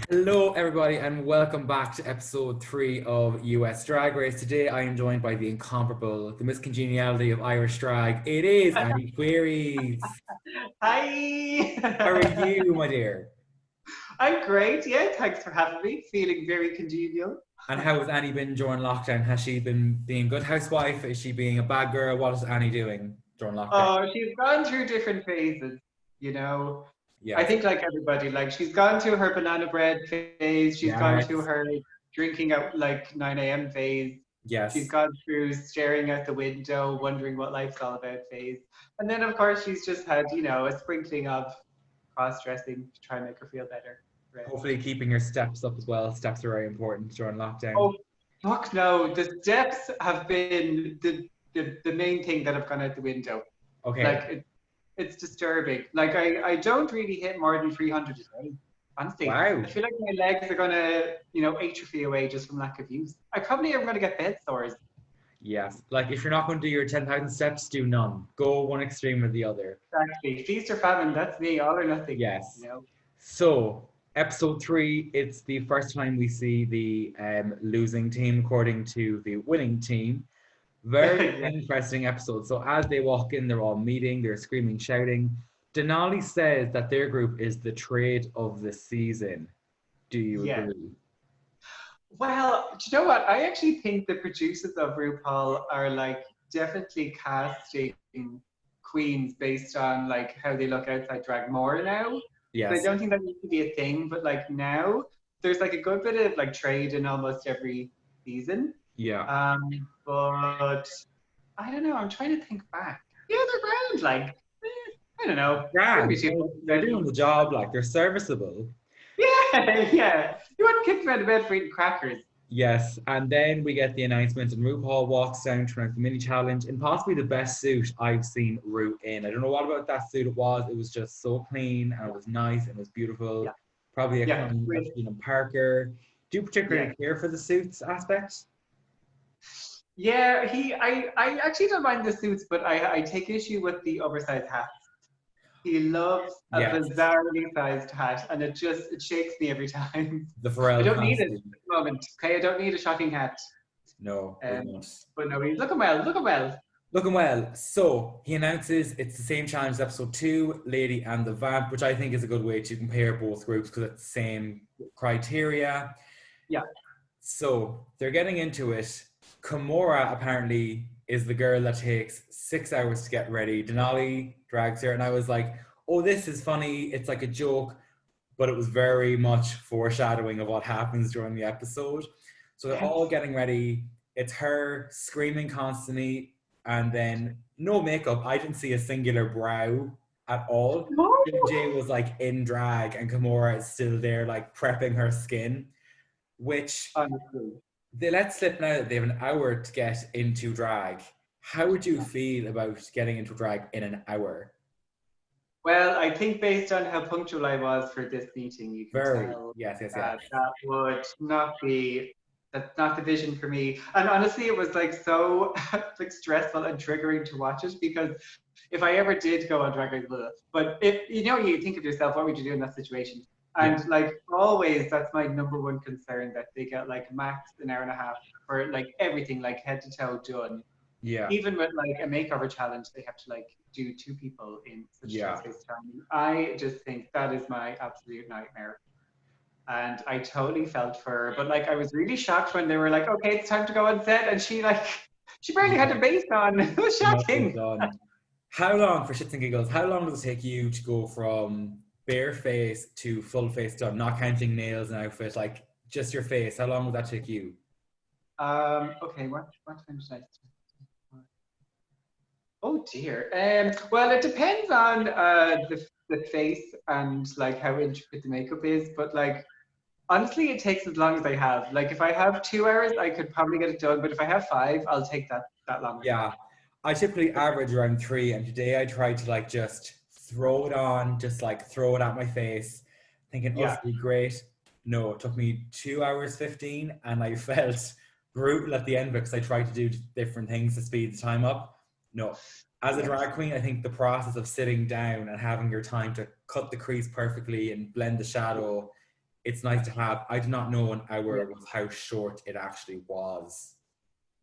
Hello, everybody, and welcome back to episode 3 of US Drag Race. Today, I am joined by the incomparable, the miscongeniality of Irish drag. It is Annie Queeries. How are Hi! you, my dear? I'm great. Yeah, thanks for having me. Feeling very congenial. And how has Annie been during lockdown? Has she been being a good housewife? Is she being a bad girl? What is Annie doing during lockdown? Oh, she's gone through different phases, you know. I Yes, think like everybody, like she's gone through her banana bread phase, she's gone through yes, her drinking at like 9 a.m. phase, she's yes. gone through staring out the window, wondering what life's all about phase. And then of course she's just had, a sprinkling of cross-dressing to try and make her feel better. Right. Hopefully, keeping your steps up as well. Steps are very important during lockdown. Oh, fuck no. The steps have been the main thing that have gone out the window. Okay. Like, it's disturbing. Like, I don't really hit more than 300 a day. Honestly, I Wow. feel like my legs are going to, atrophy away just from lack of use. I probably am going to get bed sores. Yes. Like, if you're not going to do your 10,000 steps, do none. Go one extreme or the other. Exactly. Feast or famine, that's me, all or nothing, Yes. you know? So, episode 3, it's the first time we see the losing team according to the winning team. Very Yeah. interesting episode. So, as they walk in, they're all meeting, they're screaming, shouting. Denali says that their group is the trade of the season. Do you Yeah. agree? Well, do you know what? I actually think the producers of RuPaul are like definitely casting queens based on like how they look outside drag more now. So I Yes. don't think that used to be a thing, but like now there's like a good bit of like trade in almost every season. Yeah. But I don't know. I'm trying to think back. Yeah, they're grand. Like I don't know. Wouldn't be Grand. too fussed They're about doing them. the job, like, they're serviceable. Yeah, yeah. You wouldn't kick them out of bed for eating crackers. Yes, and then we get the announcement, and RuPaul walks down to announce the mini challenge in possibly the best suit I've seen Ru in. I don't know what about that suit it was. It was just so clean and it was nice and it was beautiful. Yeah, Probably a yeah, clone of yeah. Gina Parker. Do you Yeah. particularly care for the suits aspect? Yeah, I actually don't mind the suits, but I take issue with the oversized hats. He loves a Yes, bizarrely sized hat, and it shakes me every time. the I Pharrell don't need it at costume. the moment. Okay, I don't need a shocking hat. No, we Um, won't. but no, he's looking well, looking well. Looking well. So he announces it's the same challenge as episode 2, Lady and the Vamp, which I think is a good way to compare both groups because it's the same criteria. Yeah. So they're getting into it. Kimora apparently is the girl that takes 6 hours to get ready. Denali drags her, and I was like, "Oh, this is funny. It's like a joke," but it was very much foreshadowing of what happens during the episode. So they're Yes. all getting ready. It's her screaming constantly, and then no makeup. I didn't see a singular brow at all. No. Jay was like in drag, and Kimora is still there, like prepping her skin, which Honestly. they let slip now that they have an hour to get into drag. How would you feel about getting into drag in an hour? Well, I think based on how punctual I was for this meeting, you can Very. tell Yes, yes, yes. that that would not be that's not the vision for me. And honestly, it was like so like stressful and triggering to watch it because if I ever did go on Drag Race, but if you think of yourself, what would you do in that situation? Yeah. And like always, that's my number one concern that they get like max an hour and a half for like everything, like head to toe done Yeah. even with like a makeover challenge, they have to like do two people in such a short Yeah. space of time. I just think that is my absolute nightmare. And I totally felt for her. But like I was really shocked when they were like, okay, it's time to go on set. And she like she barely had Yeah. a base on. It was Nicely shocking. done. How long, for shits and giggles, how long does it take you to go from bare face to full face done, not counting nails and outfit, like just your face? How long would that take you? Okay, what time did I start? Oh dear. Well, it depends on the face and like how intricate the makeup is, but like honestly, it takes as long as I have. Like if I have 2 hours, I could probably get it done. But if I have five, I'll take that longer time. Yeah. I typically average around 3, and today I tried to like just throw it on, just like throw it at my face, thinking, oh, Yeah. this will be great. No, it took me 2 hours 15, and I felt brutal at the end because I tried to do different things to speed the time up. No, as a Yes. drag queen, I think the process of sitting down and having your time to cut the crease perfectly and blend the shadow it's nice to have. I did not know an hour was how short it actually was.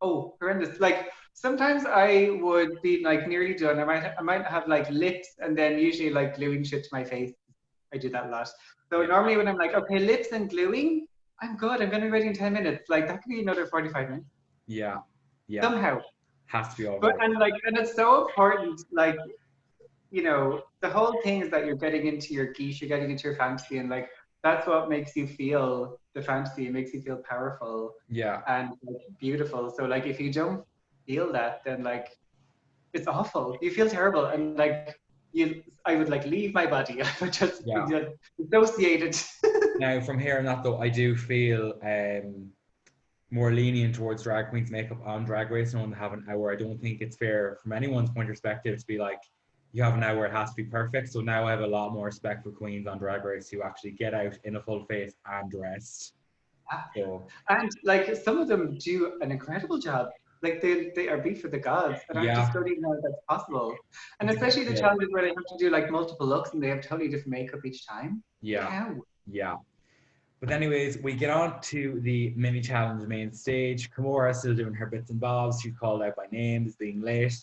Oh, horrendous. Like sometimes I would be like nearly done. I might have like lips and then usually like gluing shit to my face. I do that a lot. So Yeah, normally when I'm like, okay, lips and gluing, I'm good. I'm gonna be ready in 10 minutes. Like that could be another 45 minutes. yeah, yeah. Somehow. Has to be all But right. and like and it's so important, like, the whole thing is that you're getting into your geesh, you're getting into your fantasy, and like that's what makes you feel the fantasy. It makes you feel powerful Yeah, and like, beautiful. So like if you don't feel that, then like it's awful. You feel terrible, and like I would like leave my body. I would just be yeah. dissociated. Now, from hearing that though, I do feel more lenient towards drag queens makeup on Drag Race and only have an hour. I don't think it's fair from anyone's point of perspective to be like, you have an hour, it has to be perfect. So now I have a lot more respect for queens on Drag Race who actually get out in a full face and dressed. So And like some of them do an incredible job. Like they are beat for the gods, and I yeah, just don't even know if that's possible. And it's a good especially the skill. challenges where they have to do like multiple looks and they have totally different makeup each time. Like Yeah, how? yeah. But anyways, we get on to the mini challenge main stage. Kimura still doing her bits and bobs. She's called out by name as being late.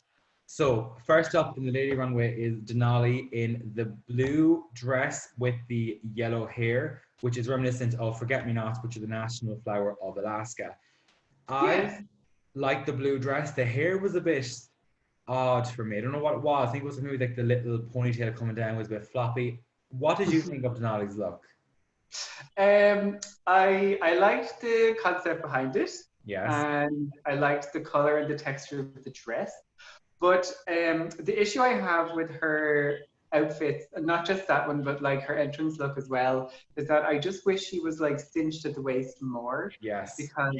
So first up in the lady runway is Denali in the blue dress with the yellow hair, which is reminiscent of Forget Me Not, which is the national flower of Alaska. I Yes. like the blue dress. The hair was a bit odd for me. I don't know what it was. I think it was maybe like the little ponytail coming down was a bit floppy. What did you think of Denali's look? Um, I liked the concept behind it, Yes. and I liked the color and the texture of the dress. But the issue I have with her outfits, and not just that one, but like her entrance look as well, is that I just wish she was like cinched at the waist more, Yes. because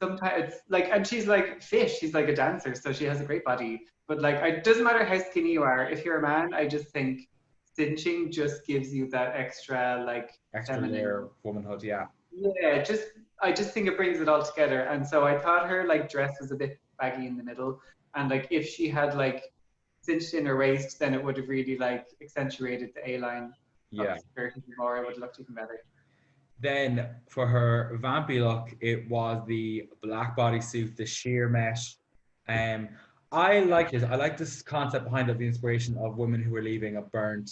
sometimes it's like, and she's like fish, she's like a dancer, so she has a great body. But like, it doesn't matter how skinny you are. If you're a man, I just think cinching just gives you that extra like Extra feminine. layer womanhood, yeah. Yeah, just I just think it brings it all together. And so I thought her like dress was a bit baggy in the middle, and like if she had like cinched in her waist, then it would have really like accentuated the A line of Yeah. the skirt even more. It would have looked even better. Then for her vampy look, it was the black bodysuit, the sheer mesh. Um, I liked it. I like this concept behind it, the inspiration of women who are leaving a burnt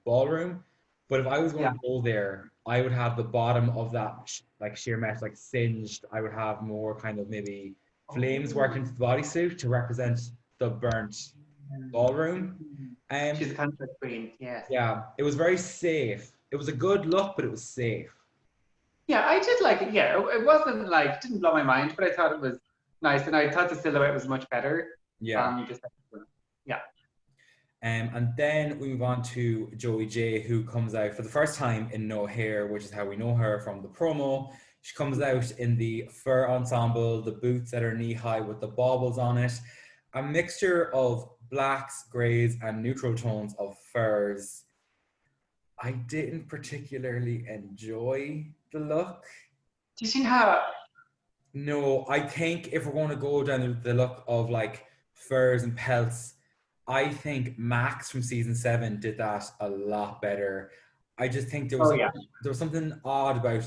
ballroom. But if I was going Yeah. to go there, I would have the bottom of that like sheer mesh like singed. I would have more kind of maybe flames Oh. working to the bodysuit to represent the burnt ballroom. Mhm. She's a Um, concept queen. Yes. yeah, it was very safe. It was a good look, but it was safe. Yeah, I did like it. Yeah, it wasn't like didn't blow my mind, but I thought it was nice, and I thought the silhouette was much better. Yeah. The second one. Yeah. And then we move on to Joey J, who comes out for the first time in no hair, which is how we know her from the promo. She comes out in the fur ensemble, the boots that are knee high with the baubles on it, a mixture of blacks, grays, and neutral tones of furs. I didn't particularly enjoy the look. Did you know? No, I think if we're going to go down the look of like furs and pelts, I think Max from season 7 did that a lot better. I just think Oh yeah. there was something odd about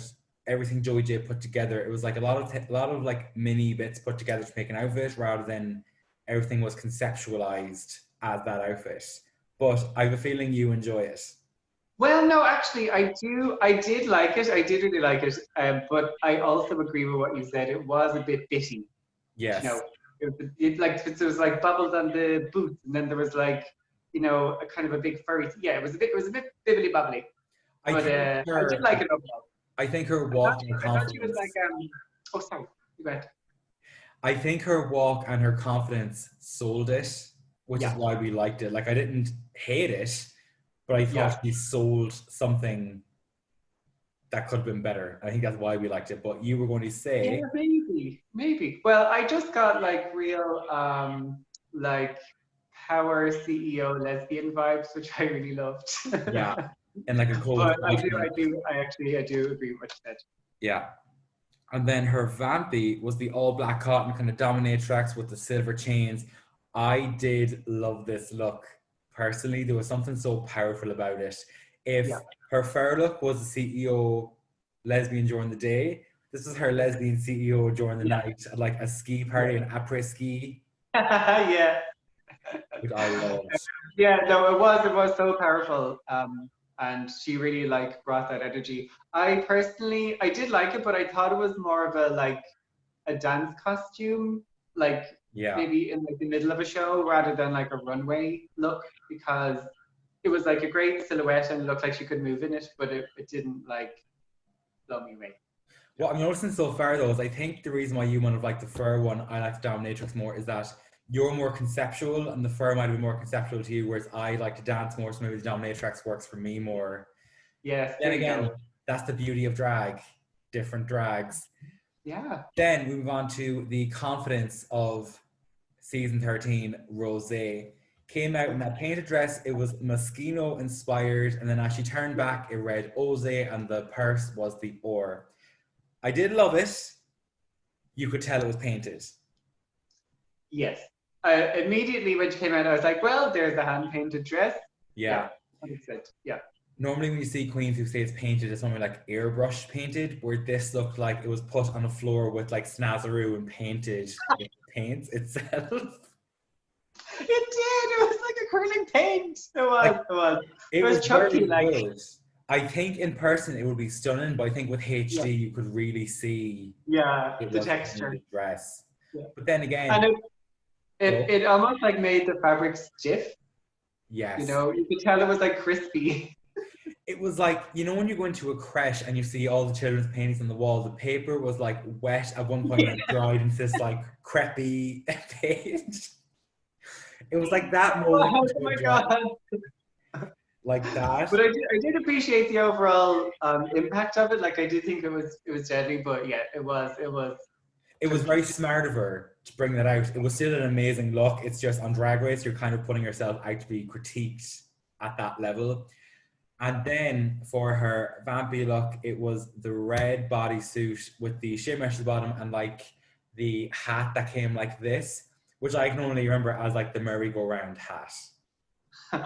everything Joey J put together. It was like a lot of like mini bits put together to make an outfit rather than everything was conceptualized as that outfit. But I have a feeling you enjoy it. Well, no, actually, I do. I did like it. I did really like it. But I also agree with what you said. It was a bit bitty. You Yes. know, like there was like bubbles on the boots, and then there was like, a kind of a big furry. Yeah, it was a bit bibbly bubbly. I But think I did like it overall. I think her I thought walk and she, her I thought she was confidence. like Oh, sorry. You go ahead. I think her walk and her confidence sold it, which is Yeah. why we liked it. Like I didn't hate it, but I thought Yeah. she sold something that could have been better. I think that's why we liked it. But you were going to Yeah, say, maybe. Well, I just got like real like power CEO lesbian vibes, which I really loved. yeah, in like a cold But cosmic, I do agree with what you said. yeah. And then her vampy was the all black cotton kind of dominatrix with the silver chains. I did love this look personally. There was something so powerful about it. If Yeah. her fair look was a CEO lesbian during the day, this is her lesbian CEO during the Yeah. night at like a ski Yeah. party, an après ski, Yeah. which I loved. Yeah, no, it was so powerful. And she really like brought that energy. I personally I did like it, but I thought it was more of a like a dance costume, like Yeah. maybe in like the middle of a show rather than like a runway look, because it was like a great silhouette and looked like she could move in it, but it didn't like blow me away. What I'm noticing so far though is I think the reason why you might have liked the fur one, I like the dominatrix more, is that you're more conceptual and the fur might be more conceptual to you, whereas I like to dance more, so maybe the dominatrix works for me more. Yes, Then there you again, go. that's the beauty of drag, different drags. Yeah. Then we move on to the confidence of season 13, Rosé. Came out in that painted dress. It was Moschino inspired, and then as she turned back, it read Ose, and the purse was the or. I did love it. You could tell it was painted. Yes. Immediately when she came out, I was like, well, there's the hand painted dress. Yeah. Yeah, 100%. Yeah. Normally, when you see queens who say it's painted, it's something like airbrush painted, where this looked like it was put on a floor with like snazaroo and painted with paint itself. It did. It was like acrylic paint. It was. Like It was. It it was was very chunky, like. good. I think in person it would be stunning, but I think with Yeah. HD you could really see Yeah. it The was a texture. painted dress. Yeah. But then And again, it almost like made the fabric stiff. yes. You could tell it was like crispy. It was like, you know, when you go into a creche and you see all the children's paintings on the wall, the paper was like wet at one point and it dried into this like crepey paint. It was like that molding Oh into a my dress, god! like that. But I did appreciate the overall impact of it. Like I did think it was deadly, but yeah, it was It was chunky. very smart of her to bring that out. It was still an amazing look. It's just on Drag Race, you're kind of putting yourself out to be critiqued at that level. And then for her vampy look, it was the red bodysuit with the shimmer at the bottom and like the hat that came like this, which I can only remember as like the merry-go-round hat.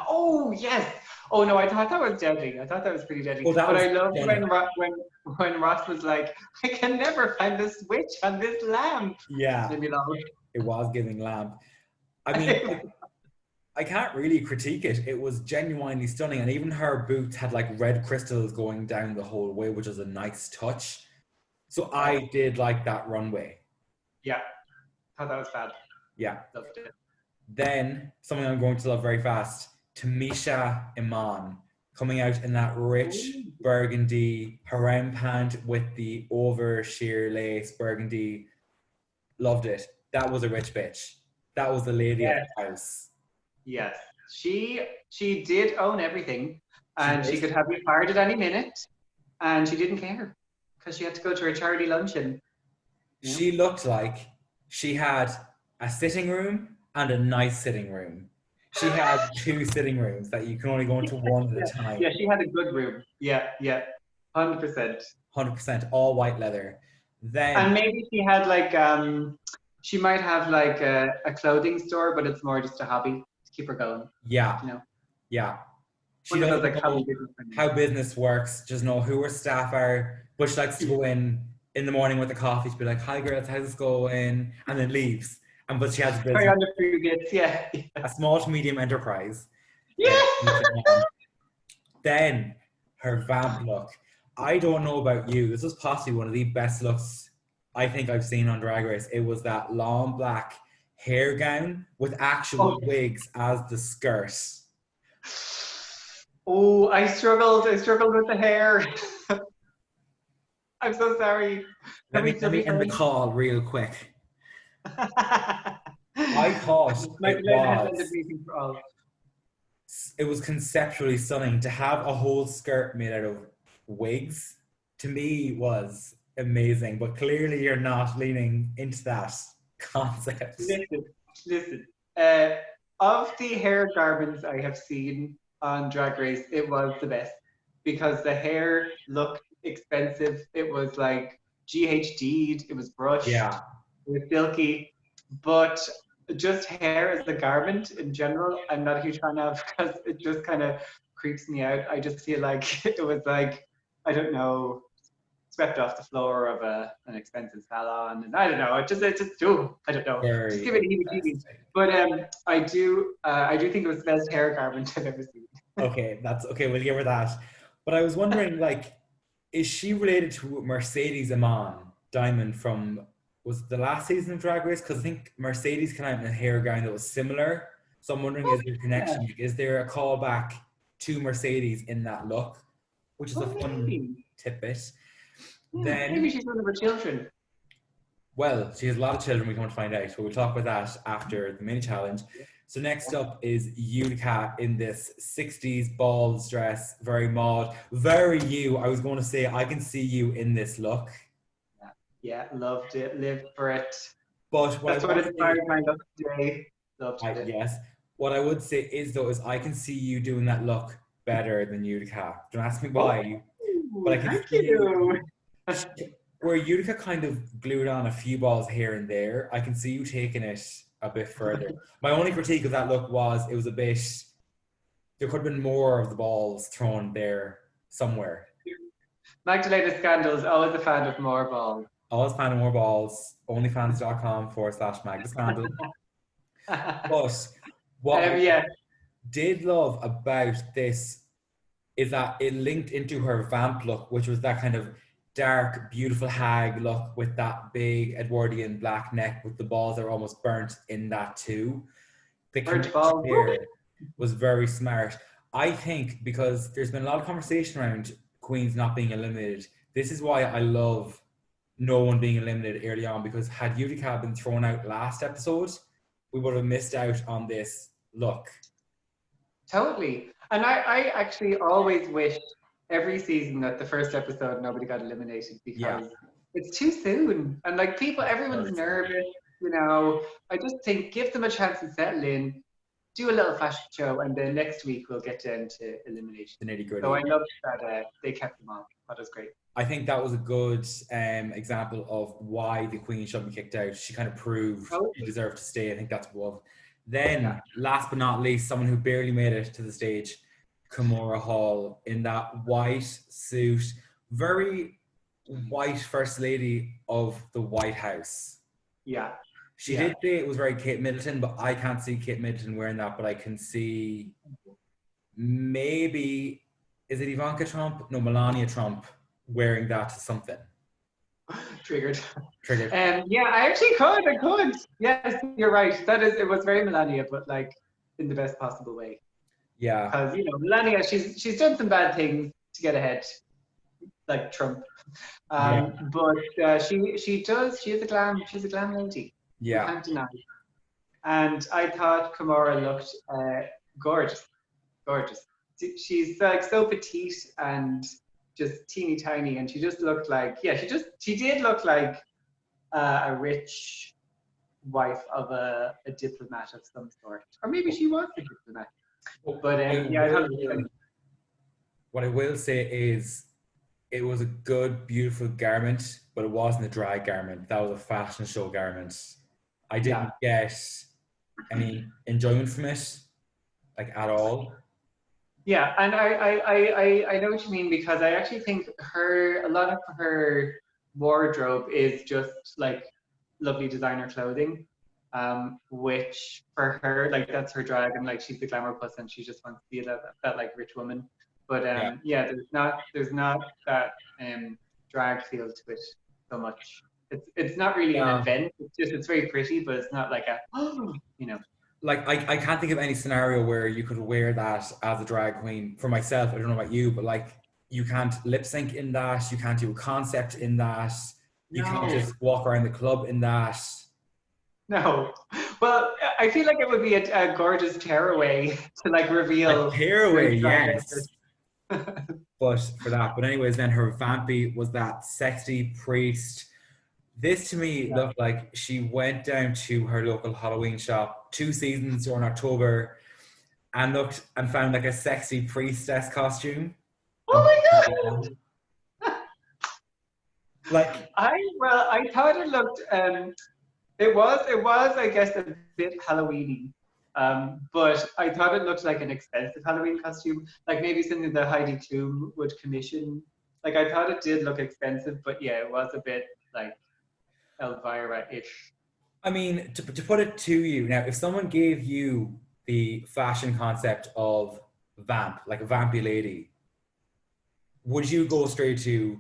Oh yes. Oh no, I thought that was deadly. I thought that was pretty Oh, deadly. that But was I loved stunning. when Ross was like, I can never find the switch on this lamp. Yeah, Maybe that it was giving lamp. I mean, I can't really critique it. It was genuinely stunning. And even her boots had like red crystals going down the whole way, which was a nice touch. So Yes. I did like that runway. Yeah. Thought that was bad. Yeah. Loved it. Then something I'm going to love very fast, Tamisha Iman coming out in that rich Ooh. burgundy harem pant with the over sheer lace burgundy. Loved it. That was a rich bitch. That was the lady of Yes. the house. Yes. She did own everything, She and she did. could have you fired at any minute, and she didn't care because she had to go to her charity luncheon. You know? She looked like she had a sitting room and a nice sitting room. She had two sitting rooms that you can only go into one at a Yeah, time. yeah, she had a good room. Yeah, yeah, 100%. 100% all white leather. Then, And maybe she might have like a clothing store, but it's more just a hobby to keep her going. yeah, You know, yeah. She one of those doesn't like hobby know business women. how business works, just know who her staff are, but she likes to go in the morning with the coffee to be like, hi girls, how's this going? And then leaves. But she has a Carry business, on the previous, yeah, a small to medium enterprise. yeah. Then her vamp look. I don't know about you. This was possibly one of the best looks I think I've seen on Drag Race. It was that long black hair gown with actual Oh, wigs as the skirt. oh, I struggled. I struggled with the hair. I'm so sorry. Can we Let still me be end the friends? call real quick. Like I thought let the headline meeting for all. it was conceptually stunning to have a whole skirt made out of wigs. To me, was amazing. But clearly, you're not leaning into that concept. Listen. Uh, of the hair garments I have seen on Drag Race, it was the best because the hair looked expensive. It was like GHD'd, it was brushed, Yeah, it was silky, but just hair as a garment in general, I'm not a huge fan of because it just kind of creeps me out. I just feel like it was like, I don't know, swept off the floor of an expensive salon, and I don't know. It just, ooh, I don't know. Just Very give it heebie-jeebies. interesting. But I do think it was the best hair garment I've ever seen. Okay, that's okay. We'll give her that. But I was wondering, like, is she related to Mercedes Amon Diamond from was it the last season of Drag Race? Because I think Mercedes came out in a hair gown that was similar. So I'm wondering, Oh is there a yeah, connection? Like, is there a callback to Mercedes in that look, which is a oh fun maybe, tidbit. yeah, maybe Then, she's one of her children. well, she has a lot of children. We come to find out, but we'll talk about that after the mini challenge. So next up is Utica in this 60s balls dress, very mod, very you. I was going to say, I can see you in this look. Yeah, loved it, lived for it. But what I That's what want to say, inspired my look today. Loved it. yes, what I would say is though, is I can see you doing that look better than Utica. Don't ask me Oh, why, but I can thank see you. you. Where Utica kind of glued on a few balls here and there, I can see you taking it a bit further. My only critique of that look was it was a bit, there could have been more of the balls thrown there somewhere. Magdalena Scandals, always a fan of more balls. Always fan of more balls, onlyfans.com/Magda Scandal. But what I Yeah, did love about this is that it linked into her vamp look, which was that kind of dark, beautiful hag look with that big Edwardian black neck with the balls that are almost burnt in that too. The burnt connection balls. there was very smart. I think because there's been a lot of conversation around queens not being eliminated. This is why I love no one being eliminated early on, because had Utica been thrown out last episode, we would have missed out on this look. Totally. And I actually always wish every season that the first episode nobody got eliminated Yeah. because it's too soon. And like people, everyone's nervous, you know. I just think give them a chance to settle in, do a little fashion show, and then next week we'll get down to elimination. The nitty So I gritty. love that they kept them on. That was great. I think that was a good example of why the Queen shouldn't be kicked out. She kind of proved she deserved to stay. I think that's above. Then, last but not least, someone who barely made it to the stage, Kimora Hall, in that white suit, very white First Lady of the White House. Yeah. She did say it was very Kate Middleton, but I can't see Kate Middleton wearing that, but I can see maybe, is it Ivanka Trump? No, Melania Trump wearing that to something. Triggered. Triggered. Yeah, I actually could. I could. Yes, you're right. It was very Melania, but like in the best possible way. Yeah. Because Melania, she's done some bad things to get ahead, like Trump. But she does. She's a glam lady. Yeah. You can't deny it. And I thought Kimora looked gorgeous. She's like so petite and just teeny tiny, and she just looked like she did look like a rich wife of a diplomat of some sort, or maybe she was a diplomat. But what I will say is it was a good, beautiful garment, but it wasn't a drag garment. That was a fashion show garment. I didn't get any enjoyment from it, like at all. Yeah, and I know what you mean, because I actually think a lot of her wardrobe is just like lovely designer clothing, which for her, like that's her drag, and like she's the glamour puss and she just wants to be that like rich woman. But there's not that drag feel to it so much. It's not really an event. It's very pretty, but it's not like a Like I can't think of any scenario where you could wear that as a drag queen. For myself, I don't know about you, but like you can't lip sync in that, you can't do a concept in that, you can't just walk around the club in that. No. Well, I feel like it would be a gorgeous tearaway to like reveal. A tearaway, yes. But for that. But anyways, then her vampy was that sexy priest. This to me looked like she went down to her local Halloween shop 2 seasons during October and looked and found like a sexy priestess costume. Oh my god! Like I thought it looked it was I guess a bit Halloweeny. But I thought it looked like an expensive Halloween costume, like maybe something that Heidi Klum would commission. Like I thought it did look expensive, but yeah, it was a bit like Elvira-ish. I mean, to put it to you now, if someone gave you the fashion concept of vamp, like a vampy lady, would you go straight to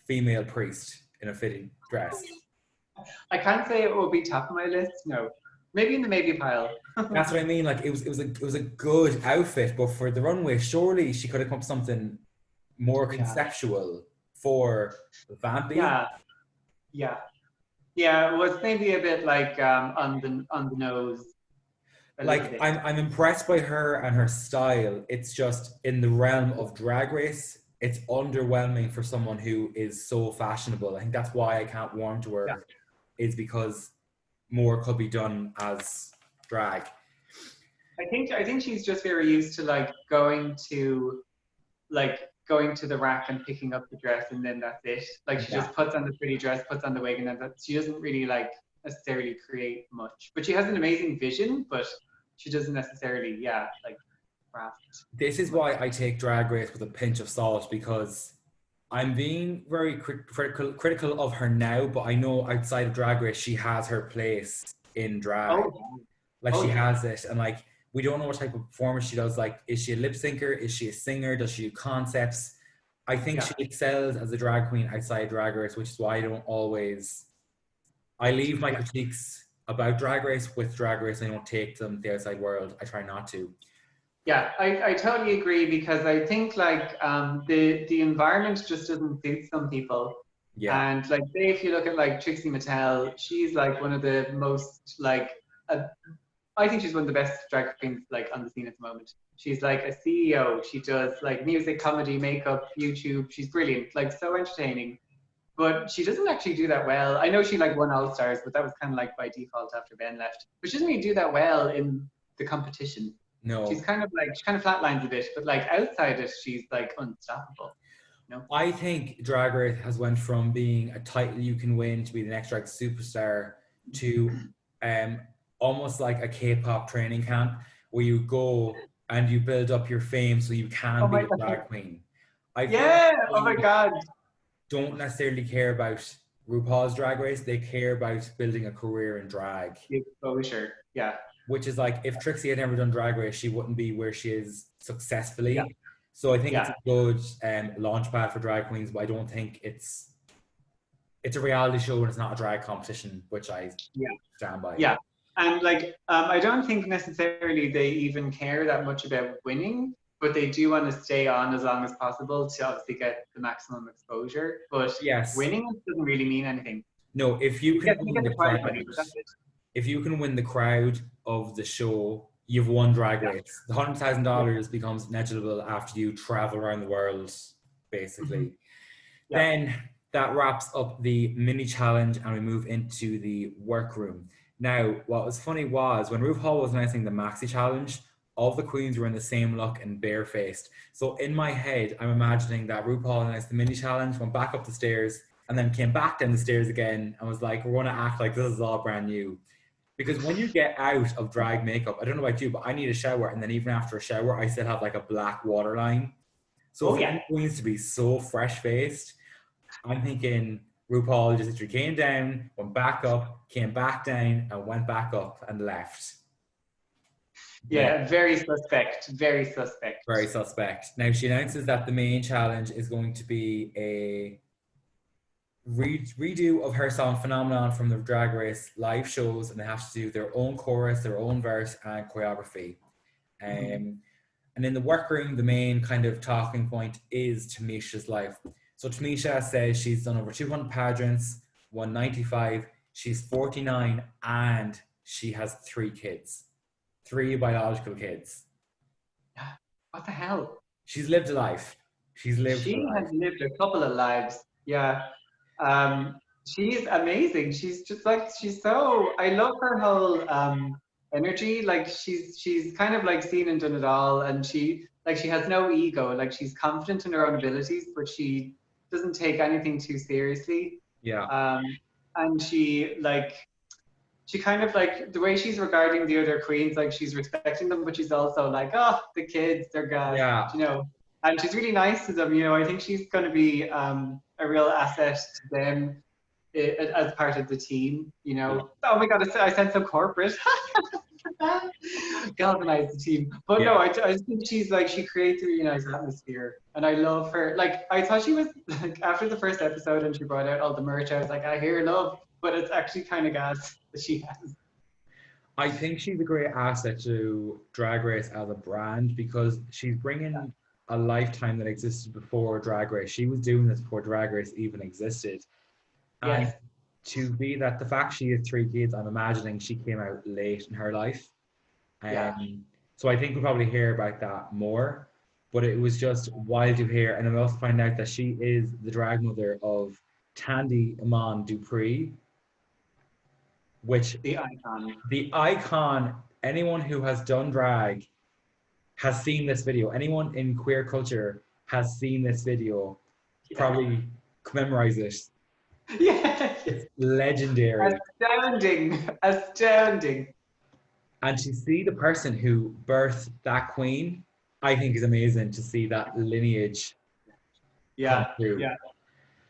female priest in a fitting dress? I can't say it will be top of my list. No, maybe in the maybe pile. That's what I mean. Like it was a good outfit, but for the runway, surely she could have come up with something more Yeah, conceptual for vampy. yeah, yeah, yeah. It was maybe a bit like on the nose a little Like bit. I'm impressed by her and her style. It's just in the realm of drag race, it's underwhelming for someone who is so fashionable. I think that's why I can't warm to Yeah. her, is because more could be done as drag. I think she's just very used to going to the rack and picking up the dress and then that's it. Like she Yeah. just puts on the pretty dress, puts on the wig, and then she doesn't really like necessarily create much. But she has an amazing vision, but she doesn't necessarily, yeah, like craft This is much. why I take drag race with a pinch of salt, because I'm being very critical of her now, but I know outside of drag race she has her place in drag. Oh, Like oh she yeah, has it, and like we don't know what type of performance she does. Like, is she a lip syncer? Is she a singer? Does she do concepts? I think yeah, she excels as a drag queen outside Drag Race, which is why I don't always. I leave my yeah. critiques about Drag Race with Drag Race. I don't take them to the outside world. I try not to. Yeah, I totally agree because I think like the environment just doesn't suit some people. Yeah, And like say if you look at like Trixie Mattel, she's like one of the most like uh, I think she's one of the best drag queens like on the scene at the moment. She's like a CEO. She does like music, comedy, makeup, YouTube. She's brilliant, like so entertaining. But she doesn't actually do that well. I know she like won All Stars, but that was kind of like by default after Ben left. But she doesn't really do that well in the competition. She's no. kind of like she kind of flatlines a bit, but like outside it, she's like unstoppable. You know? I think Drag Race has went from being a title you can win to be the next drag superstar to um, almost like a K-pop training camp where you go and you build up your fame so you can Oh be my a god! drag queen. I feel like Yeah! Oh my they god! don't necessarily care about RuPaul's Drag Race. They care about building a career in drag, The exposure. Yeah. which is like if Trixie had never done Drag Race, she wouldn't be where she is Yeah. successfully. So I think it's Yeah. a good launch pad for drag queens, but I don't think it's a reality show and it's not a drag competition, which I Yeah. stand by. Yeah. And like, I don't think necessarily they even care that much about winning, but they do want to stay on as long as possible to obviously get the maximum exposure. But Yes. winning doesn't really mean anything. No, if you can You win get the the prize crowd, money, but that's it. if you can win the crowd of the show, you've won Drag Yeah. Race. The $100,000 becomes negligible after you travel around the world, Hmm. basically. Yeah. Then that wraps up the mini challenge and we move into the workroom. Now, what was funny was when RuPaul was announcing the maxi challenge, all the queens were in the same look and barefaced. So in my head, I'm imagining that RuPaul announced the mini challenge, went back up the stairs, and then came back down the stairs again and was like, we're going to act like this is all brand new. Because when you get out of drag makeup, I don't know about you, but I need a shower. And then even after a shower, I still have like a black waterline. So Oh for yeah. these queens to be so fresh faced, I'm thinking RuPaul just literally came down, went back up, came back down, and went back up and left. Very, Yeah. Very suspect. Very suspect. very suspect. Now she announces that the main challenge is going to be a redo of her song Phenomenon from the Drag Race live shows, and they have to do their own chorus, their own verse, and choreography. Mhm. Um, and in the workroom, the main kind of talking point is Tamisha's life. So Tamisha says she's done over 200 pageants, won 95, she's 49, and she has 3 kids, 3 biological kids. What the hell? She's lived a life. She's lived a She has life. lived a couple of lives. Yeah. Um, she's amazing. She's just like she's so. I love her whole energy. Like she's kind of like seen and done it all, and she has no ego. Like she's confident in her own abilities, but she doesn't take anything too seriously. Yeah. Um, and she like she kind of like the way she's regarding the other queens, like she's respecting them, but she's also like, oh, the kids, they're gas, Yeah. you know. And she's really nice to them, you know. I think she's going to be a real asset to them as part of the team, you Yeah. know. Oh my God, I sound so corporate. Galvanize the team. But Yeah. no, I just think she's like, she creates a really nice atmosphere. And I love her. Like, I thought she was, like, after the first episode and she brought out all the merch, I was like, I hear love. But it's actually kind of gas that she has. I think she's a great asset to Drag Race as a brand because she's bringing a lifetime that existed before Drag Race. She was doing this before Drag Race even existed. And Yes. to be that, the fact she has three kids, I'm imagining she came out late in her life. Yeah. So I think we'll probably hear about that more. But it was just wild to hear. And then we also find out that she is the drag mother of Tandy Iman Dupree, which The icon. the icon, anyone who has done drag has seen this video. Anyone in queer culture has seen this video, Yeah. probably commemorate it. Yeah. It's legendary. Astounding. Astounding. And to see the person who birthed that queen, I think is amazing to see that lineage come Yeah. through. Yeah.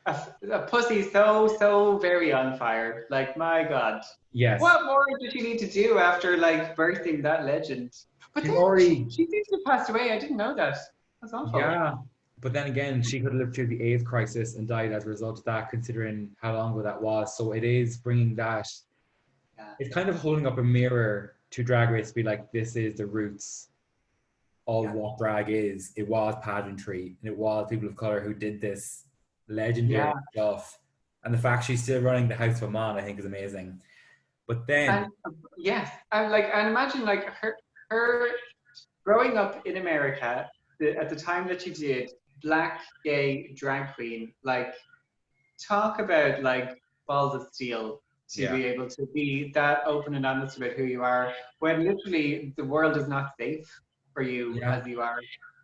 A pussy so very on fire. Like, my God. Yes. What more did she need to do after like birthing that legend? But then Kimori, she seems to have passed away. I didn't know that. That's awful. yeah. But then again, she could have lived through the AIDS crisis and died as a result of that, considering how long ago that was. So it is bringing that, Yeah. it's kind of holding up a mirror to Drag Race to be like, this is the roots of Yeah. what drag is. It was pageantry and it was people of color who did this legendary Yeah. stuff. And the fact she's still running the House of Amon, I think, is amazing. But then, And yes, and imagine like her growing up in America at the time that she did, black gay drag queen. Like, talk about like balls of steel to yeah, be able to be that open and honest about who you are when literally the world is not safe for you yeah, as you are.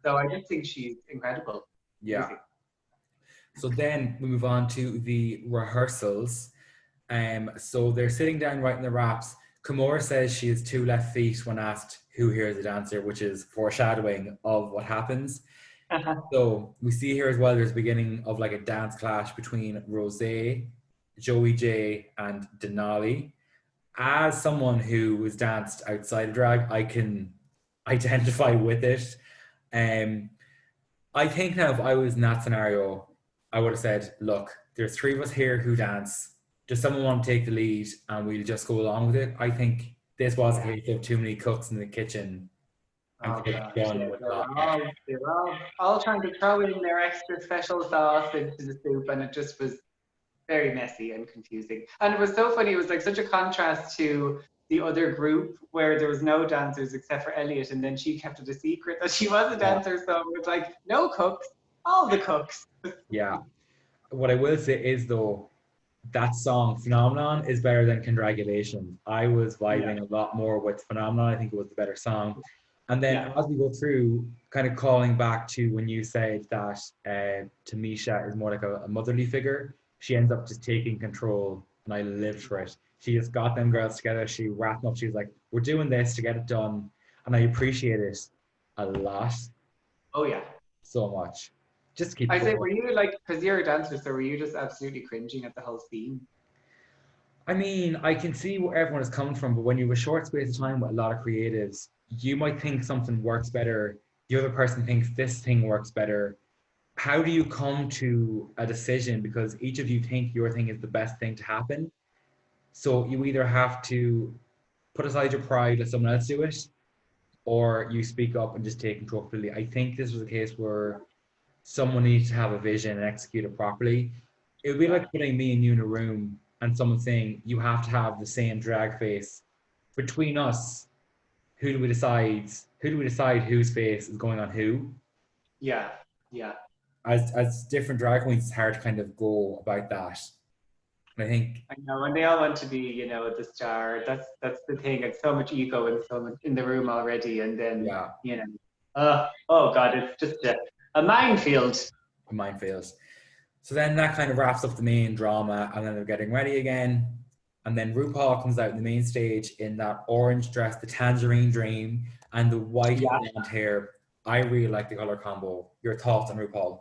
So I just think she's incredible. yeah. Amazing. So then we move on to the rehearsals. So they're sitting down writing the raps. Kimora says she has two left feet when asked who hears the dancer, which is foreshadowing of what happens. So we see here as well, there's a beginning of like a dance clash between Rose, Joey J, and Denali. As someone who was danced outside of drag, I can identify with it. Um, I think now if I was in that scenario, I would have said, look, there's three of us here who dance. Does someone want to take the lead and we'll just go along with it? I think this was a Yeah. case of too many cooks in the kitchen and Oh could have gosh, done yeah, with they a were lot more. all they were all trying to throw in their extra special sauce into the soup, and it just was very messy and confusing. And it was so funny. It was like such a contrast to the other group where there was no dancers except for Elliot, and then she kept it a secret that she was a Yeah. dancer. So it was like no cooks, all the cooks. Yeah. What I will say is though, that song Phenomenon is better than Congratulations. I was Yeah, vibing a lot more with Phenomenon. I think it was the better song. And then yeah, as we go through, kind of calling back to when you said that Tamisha is more like a motherly figure, she ends up just taking control, and I lived for it. She just got them girls together. She wrapped them up. She was like, "We're doing this to get it done," and I appreciate it a lot, oh yeah. so much. Just keep I say, going. were you like, because you're a dancer, so were you just absolutely cringing at the whole scene? I mean, I can see where everyone is coming from, but when you have a short space of time with a lot of creatives, you might think something works better. The other person thinks this thing works better. How do you come to a decision? Because each of you think your thing is the best thing to happen. So you either have to put aside your pride, let someone else do it, or you speak up and just take control completely. I think this was a case where someone needs to have a vision and execute it properly. It would be Yeah, like putting me and you in a room and someone saying you have to have the same drag face. Between us, who do we decide? Who do we decide whose face is going on who? yeah, yeah. As different drag queens, it's hard to kind of go about that. And I think, I know, and they all want to be, you know, the star. That's the thing. It's so much ego and so much in the room already, and then yeah, you know, oh God, it's just a minefield. mine fails. So then that kind of wraps up the main drama, and then they're getting ready again. And then RuPaul comes out in the main stage in that orange dress, the tangerine dream, and the white Yeah. blonde hair. I really like the color combo. Your thoughts on RuPaul?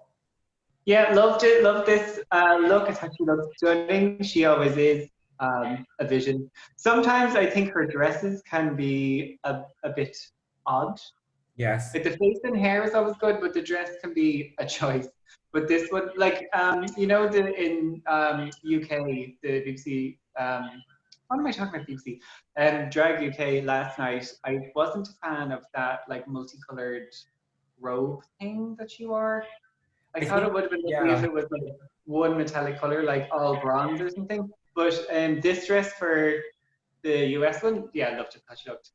Yeah, loved it. Loved this look. I thought she looked stunning. She always is a vision. Sometimes I think her dresses can be a bit odd. Yes. Like the face and hair is always good, but the dress can be a choice. But this one, like you know, the in UK, the BBC. What am I talking about, BBC? Drag UK last night. I wasn't a fan of that like multicolored robe thing that she wore. I I thought it think, would have been lovely if yeah. it was like one metallic color, like all bronze or something. But this dress for the US one, yeah, I loved it. She looked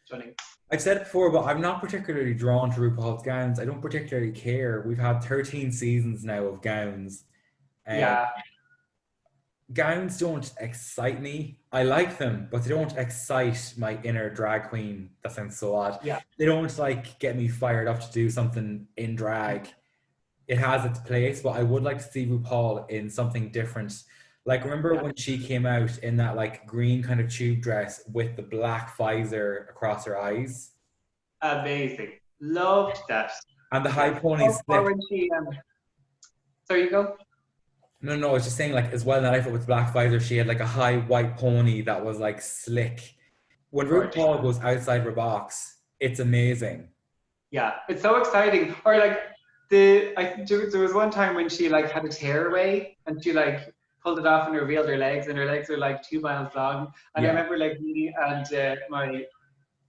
stunning. I've said it before, but I'm not particularly drawn to RuPaul's gowns. I don't particularly care. We've had 13 seasons now of gowns. Um, Yeah, Gowns don't excite me. I like them, but they don't excite my inner drag queen. That sounds so odd. yeah, They don't like get me fired up to do something in drag. It has its place, but I would like to see RuPaul in something different. Like, remember yeah. when she came out in that like green kind of tube dress with the black visor across her eyes Amazing. Loved that. and the high Yeah. pony Or slip? when she There you go. No, no, I was just saying, like, as well in that outfit with the black visor, she had like a high white pony that was like slick. When Gorgeous. RuPaul goes outside her box, it's amazing. Yeah, it's so exciting. Or like there was one time when she like had a tearaway and she like pulled it off and revealed her legs, and her legs are like 2 miles long. And I Yeah, remember like me and my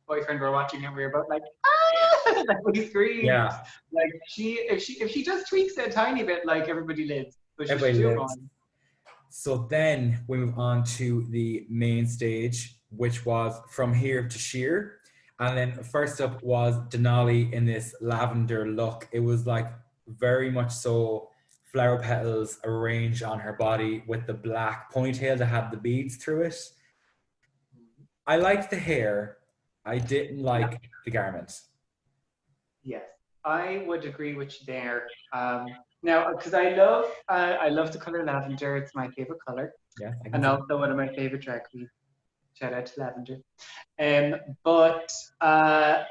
boyfriend were watching and we were both like, ah, like we screamed. yeah. Like if she just tweaks it a tiny bit, like everybody lives. So she should Everybody do it lives. on. So then we move on to the main stage, which was From Here to Sheer. And then first up was Denali in this lavender look. It was like very much so flower petals arranged on her body with the black ponytail that had the beads through it. I liked the hair. I didn't Yeah. like the garment. Yes, I would agree with you there. Now, because I love the color lavender. It's my favorite color, Yeah, I can and see. also one of my favorite drag queens. Shout out to Lavender. But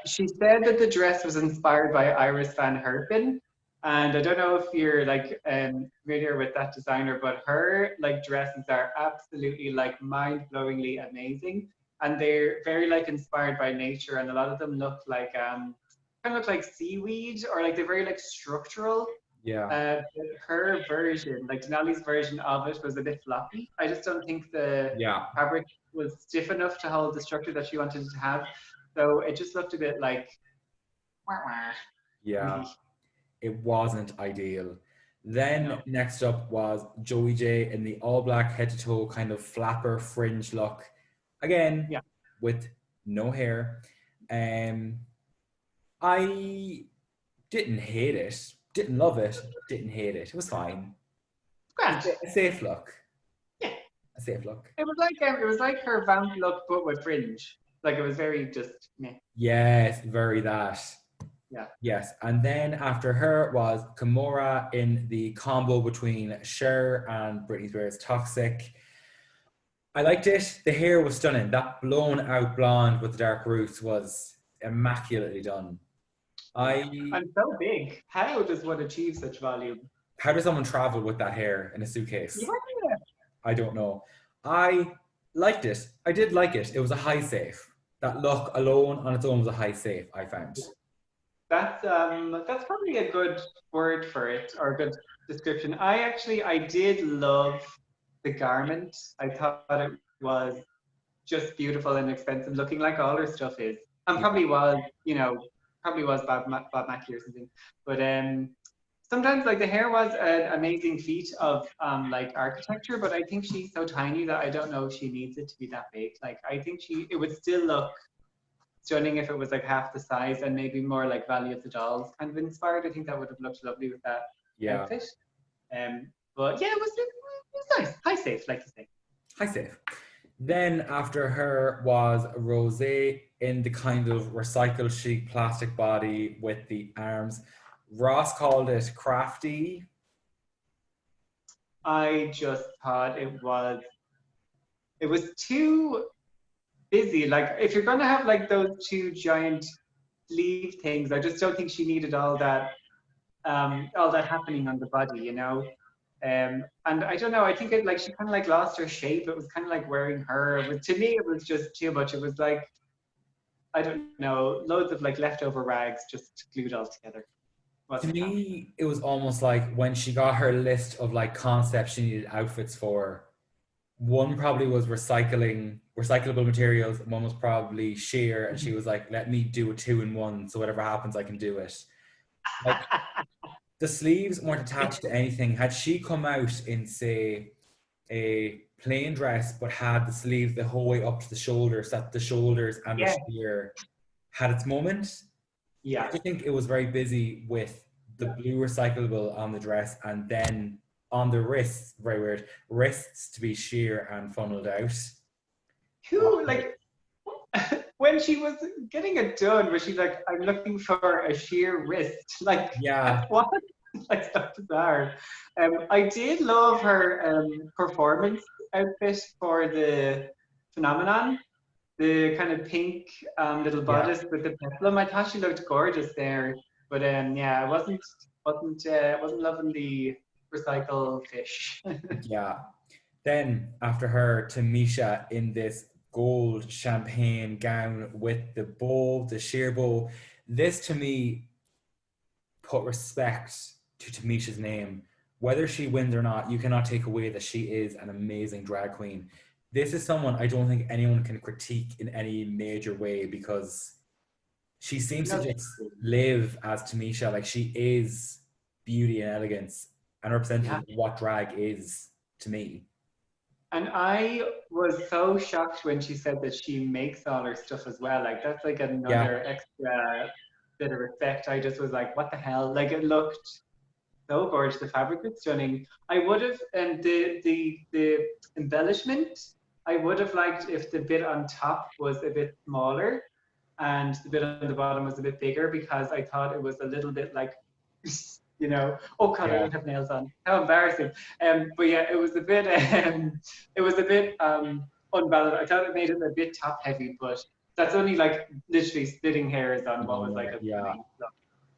she said that the dress was inspired by Iris Van Herpen, and I don't know if you're like familiar with that designer, but her like dresses are absolutely like mind-blowingly amazing, and they're very like inspired by nature, and a lot of them look like kind of look like seaweed, or like they're very like structural. Yeah, But her version, like Denali's version of it, was a bit floppy. I just don't think the yeah, fabric was stiff enough to hold the structure that she wanted it to have. So it just looked a bit like wah wah to yeah. me. It wasn't ideal. Then No. next up was Joey J in the all black head to toe kind of flapper fringe look. Again, Yeah. with no hair. Um, I didn't hate it, didn't love it, didn't hate it. It was fine. Grand. A safe look. Yeah. A safe look. It was like her vamp look but with fringe. Like it was very just meh. Yes, very that. Yeah. Yes. And then after her was Kimura in the combo between Cher and Britney Spears' Toxic. I liked it. The hair was stunning. That blown out blonde with the dark roots was immaculately done. Yeah. I And so big. How does one achieve such volume? How does someone travel with that hair in a suitcase? Yeah. I don't know. I liked it. I did like it. It was a high safe. That look alone on its own was a high safe, I found. That's probably a good word for it, or a good description. I did love the garment. I thought it was just beautiful and expensive, looking like all her stuff is, and Yeah. probably was Bob Mackie or something. But sometimes like the hair was an amazing feat of like architecture, but I think she's so tiny that I don't know if she needs it to be that big. Like I think it would still look stunning if it was like half the size and maybe more like Valley of the Dolls kind of inspired. I think that would have looked lovely with that Yeah. outfit. But yeah, it was nice. High safe, like you say. High safe. Then after her was Rose in the kind of recycled chic plastic body with the arms. Ross called it crafty. I just thought it was it was too busy. Like if you're gonna have like those two giant sleeve things, I just don't think she needed all that happening on the body, you know. And I don't know. I think it like she kind of like lost her shape. It was kind of like wearing her. It was, to me, it was just too much. It was like I don't know, loads of like leftover rags just glued all together. To Wasn't happy. me, it was almost like when she got her list of like concepts she needed outfits for, one probably was recyclable materials, one was probably sheer, and she was like, let me do a two in one, so whatever happens, I can do it. Like the sleeves weren't attached to anything. Had she come out in, say, a plain dress, but had the sleeves the whole way up to the shoulders, that the shoulders and the Yeah, sheer had its moment. I yeah. just think it was very busy with the blue recyclable on the dress, and then on the wrists, very weird, wrists to be sheer and funneled out. Who like when she was getting it done, was she like, I'm looking for a sheer wrist? Like Yeah, what? Like so bizarre. I did love her performance outfit for the phenomenon. The kind of pink little yeah, bodice with the peplum. I thought she looked gorgeous there. But yeah, I wasn't loving the recycle fish. yeah. Then after her, Tamisha in this gold champagne gown with the bow, the sheer bow. This to me put respect to Tamisha's name. Whether she wins or not, you cannot take away that she is an amazing drag queen. This is someone I don't think anyone can critique in any major way, because she seems to No, just live as Tamisha. Like she is beauty and elegance and representative yeah. of what drag is to me. And I was so shocked when she said that she makes all her stuff as well. Like that's like Yeah, another extra bit of respect. I just was like, what the hell? Like it looked so gorgeous. The fabric was stunning. I would have, and the embellishment, I would have liked if the bit on top was a bit smaller and the bit on the bottom was a bit bigger, because I thought it was a little bit like, oh god, I yeah. don't have nails on. How embarrassing. But yeah, it was a bit unbalanced. I thought it made it a bit top heavy, but that's only like literally splitting hairs on what was like No, a yeah. nice look.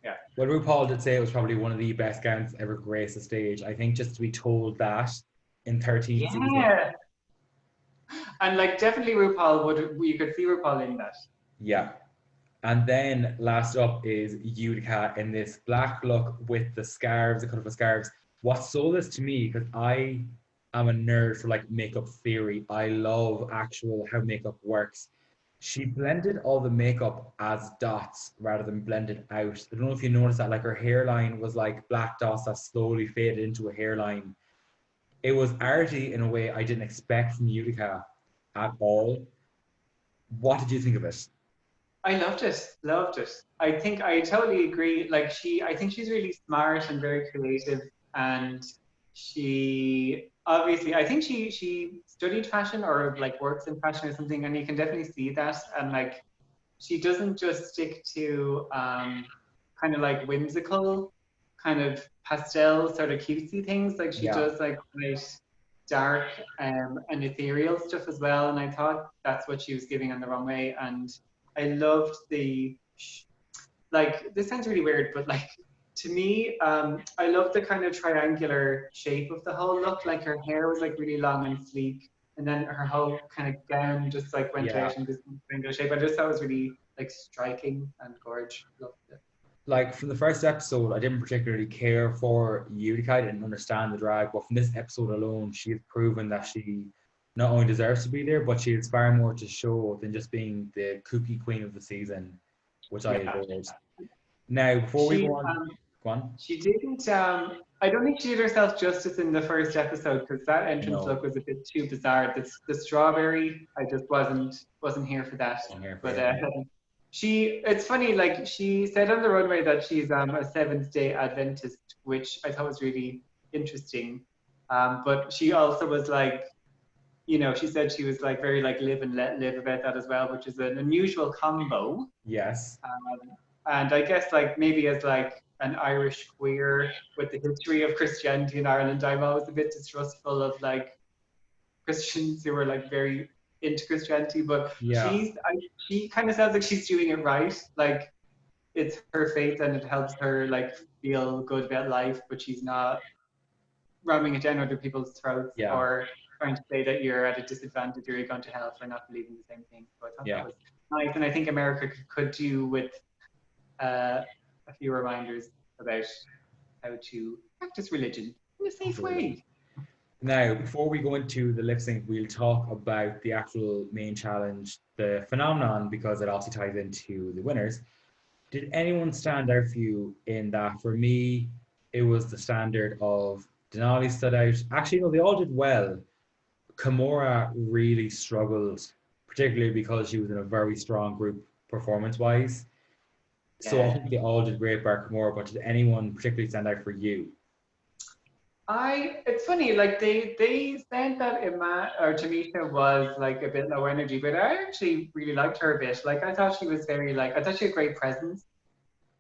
Yeah. Well, RuPaul did say it was probably one of the best gowns ever graced the stage. I think just to be told that in 13 seasons. Yeah. And like definitely RuPaul would, you could see RuPaul in that. Yeah. And then last up is Utica in this black look with the scarves, the colourful scarves. What sold this to me, because I am a nerd for like makeup theory. I love actual how makeup works. She blended all the makeup as dots rather than blended out. I don't know if you noticed that, like her hairline was like black dots that slowly faded into a hairline. It was arty in a way I didn't expect from Utica at all. What did you think of it? I loved it. Loved it. I think I totally agree. Like I think she's really smart and very creative, and she obviously, I think she studied fashion or like works in fashion or something, and you can definitely see that. And like she doesn't just stick to kind of like whimsical, kind of pastel sort of cutesy things. Like she Yeah, does like quite dark and ethereal stuff as well. And I thought that's what she was giving on the runway. And I loved like this sounds really weird, but like to me, I love the kind of triangular shape of the whole look. Like her hair was like really long and sleek, and then her whole kind of gown just like went yeah. out in this triangular shape. I just thought it was really like striking and gorgeous. Loved it. Like from the first episode, I didn't particularly care for Utica. I didn't understand the drag, but from this episode alone, she has proven that she not only deserves to be there, but she has far more to show than just being the kooky queen of the season, which I Yeah, adored. Now, before we she go on, go on. she didn't. I don't think she did herself justice in the first episode, because that entrance No, look was a bit too bizarre. The strawberry, I just wasn't here for that. I'm here for But you. it's funny. Like she said on the runway that she's a Seventh Day Adventist, which I thought was really interesting. But she also was like, she said she was like very like live and let live about that as well, which is an unusual combo. Yes. And I guess like maybe as like an Irish queer with the history of Christianity in Ireland, I'm always a bit distrustful of like Christians who are like very into Christianity, but Yeah, she kind of sounds like she's doing it right. Like it's her faith and it helps her like feel good about life, but she's not ramming it down other people's throats yeah, or trying to say that you're at a disadvantage or you're going to hell for not believing the same thing. So I thought that yeah, was nice, and I think America could do with uh, a few reminders about how to practice religion in a safe totally. way. Now, before we go into the lip sync, we'll talk about the actual main challenge, the phenomenon, because it also ties into the winners. Did anyone stand out for you in that? For me, it was the standard of Denali stood out. Actually, no, they all did well. Kimura really struggled, particularly because she was in a very strong group performance wise. So I Yeah. think they all did great bar Kimura, but did anyone particularly stand out for you? It's funny, like they said that Tamisha was like a bit low energy, but I actually really liked her a bit. Like I thought she was very like I thought she had great presence,